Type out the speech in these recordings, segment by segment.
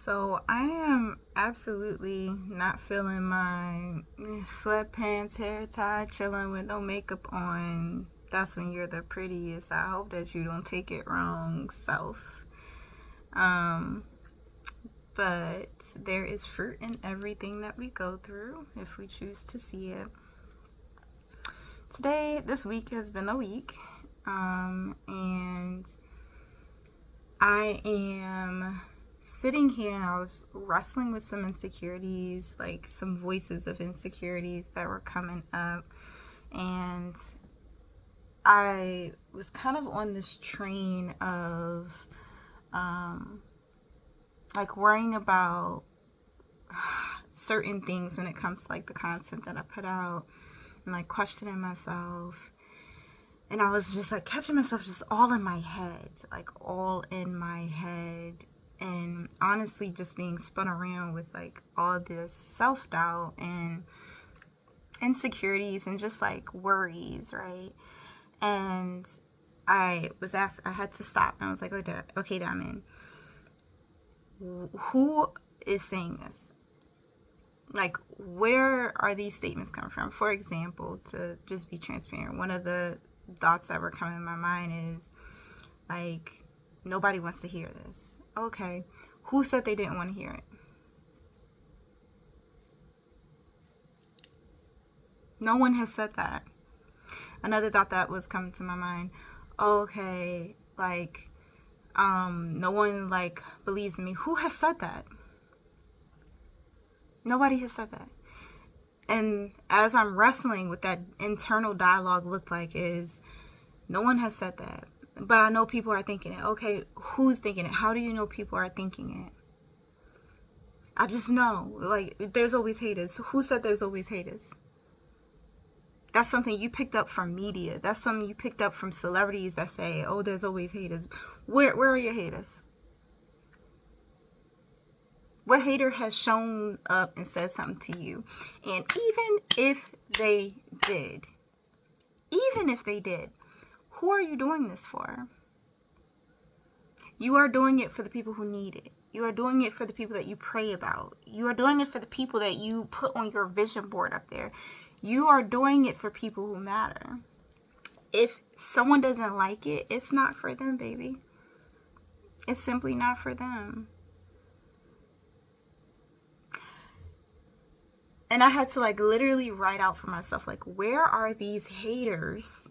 So I am absolutely not feeling my sweatpants, hair tied, chilling with no makeup on. That's when you're the prettiest. I hope that you don't take it wrong, self. Um, but there is fruit in everything that we go through if we choose to see it. This week has been a week, and I am sitting here and I was wrestling with some insecurities, like some voices of insecurities that were coming up. And I was kind of on this train of like worrying about certain things when it comes to like the content that I put out and like questioning myself. And I was just like catching myself just all in my head, and honestly just being spun around with like all this self-doubt and insecurities and just like worries, right? And I had to stop, and I was like, okay, Diamond, who is saying this? Like, where are these statements coming from? For example, to just be transparent, one of the thoughts that were coming in my mind is like, nobody wants to hear this. Okay, who said they didn't want to hear it? No one has said that. Another thought that was coming to my mind, okay, like, no one like believes in me. Who has said that? Nobody has said that. And as I'm wrestling with that internal dialogue looked like is, no one has said that. But I know people are thinking it. Okay, who's thinking it? How do you know people are thinking it? I just know. Like, there's always haters. Who said there's always haters? That's something you picked up from media. That's something you picked up from celebrities that say, oh, there's always haters. Where are your haters? What hater has shown up and said something to you? And even if they did, who are you doing this for? You are doing it for the people who need it. You are doing it for the people that you pray about. You are doing it for the people that you put on your vision board up there. You are doing it for people who matter. If someone doesn't like it, it's not for them, baby. It's simply not for them. And I had to like literally write out for myself, like, where are these haters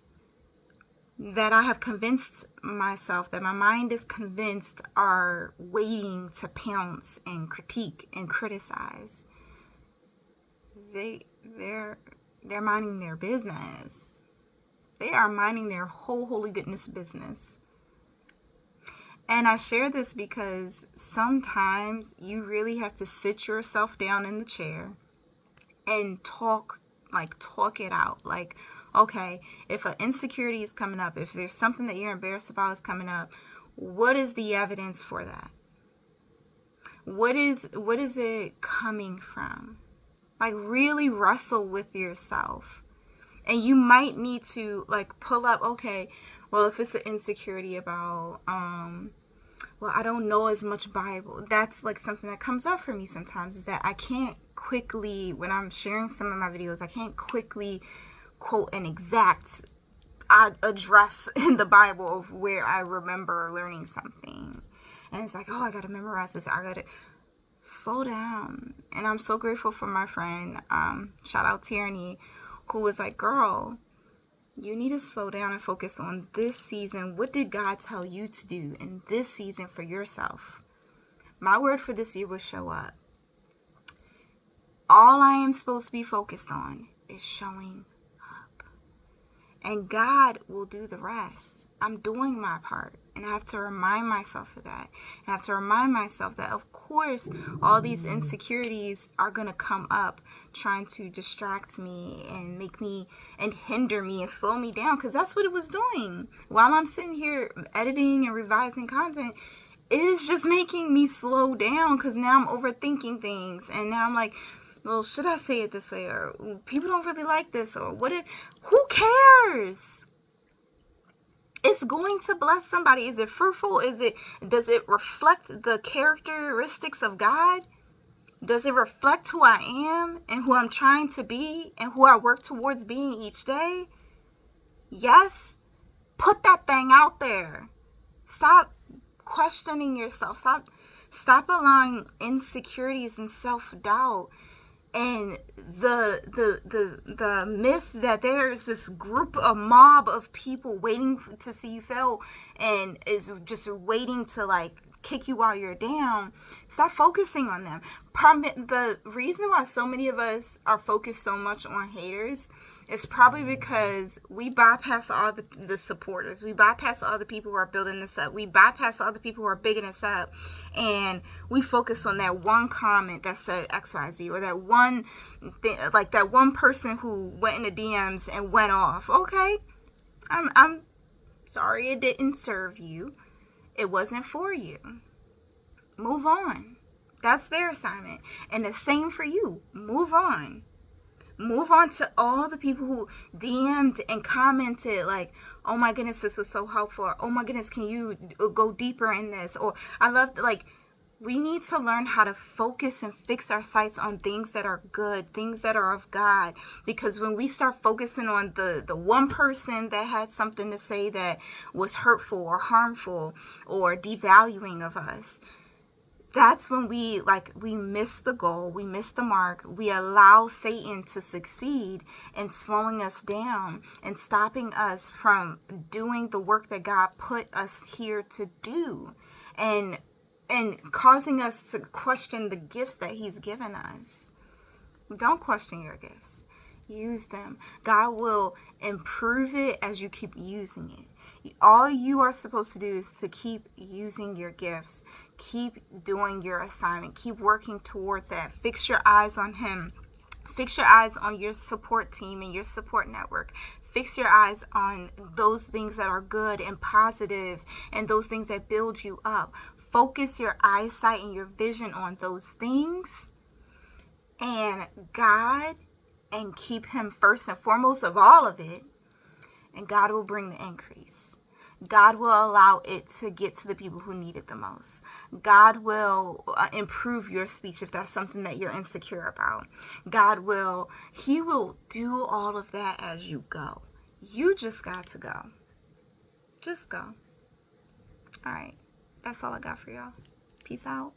that I have convinced myself, that my mind is convinced are waiting to pounce and critique and criticize? They're minding their business. They are minding their whole holy goodness business. And I share this because sometimes you really have to sit yourself down in the chair and talk it out. Like, okay, if an insecurity is coming up, if there's something that you're embarrassed about is coming up, what is the evidence for that? What is it coming from? Like, really wrestle with yourself. And you might need to like pull up, okay, well, if it's an insecurity about well, I don't know as much Bible. That's like something that comes up for me sometimes, is that I can't quickly, when I'm sharing some of my videos, I can't quickly quote an exact address in the Bible of where I remember learning something. And it's like, oh, I got to memorize this. I got to slow down. And I'm so grateful for my friend, shout out Tierney, who was like, girl, you need to slow down and focus on this season. What did God tell you to do in this season for yourself? My word for this year was show up. All I am supposed to be focused on is showing up. And God will do the rest. I'm doing my part. And I have to remind myself of that. I have to remind myself that, of course, all these insecurities are going to come up trying to distract me and make me and hinder me and slow me down, because that's what it was doing. While I'm sitting here editing and revising content, it is just making me slow down, because now I'm overthinking things. And now I'm like, well, should I say it this way? Or people don't really like this. Or what if, who cares? It's going to bless somebody. Is it fruitful? Does it reflect the characteristics of God? Does it reflect who I am and who I'm trying to be and who I work towards being each day? Yes. Put that thing out there. Stop questioning yourself. Stop allowing insecurities and self-doubt and the myth that there's this a mob of people waiting to see you fail and is just waiting to like kick you while you're down. Stop focusing on them. The reason why so many of us are focused so much on haters is probably because we bypass all the supporters. We bypass all the people who are building this up. We bypass all the people who are bigging us up. And we focus on that one comment that said XYZ, or that one thing, like that one person who went in the DMs and went off. Okay, I'm sorry it didn't serve you. It wasn't for you. Move on. That's their assignment. And the same for you. Move on. Move on to all the people who DM'd and commented like, oh my goodness, this was so helpful. Or, oh my goodness, can you go deeper in this? Or I love, like, we need to learn how to focus and fix our sights on things that are good, things that are of God. Because when we start focusing on the one person that had something to say that was hurtful or harmful or devaluing of us, that's when we miss the goal, we miss the mark, we allow Satan to succeed in slowing us down and stopping us from doing the work that God put us here to do, and causing us to question the gifts that he's given us. Don't question your gifts. Use them. God will improve it as you keep using it. All you are supposed to do is to keep using your gifts. Keep doing your assignment. Keep working towards that. Fix your eyes on him. Fix your eyes on your support team and your support network. Fix your eyes on those things that are good and positive and those things that build you up. Focus your eyesight and your vision on those things and God, and keep him first and foremost of all of it. And God will bring the increase. God will allow it to get to the people who need it the most. God will improve your speech if that's something that you're insecure about. He will do all of that as you go. You just got to go. Just go. All right. That's all I got for y'all. Peace out.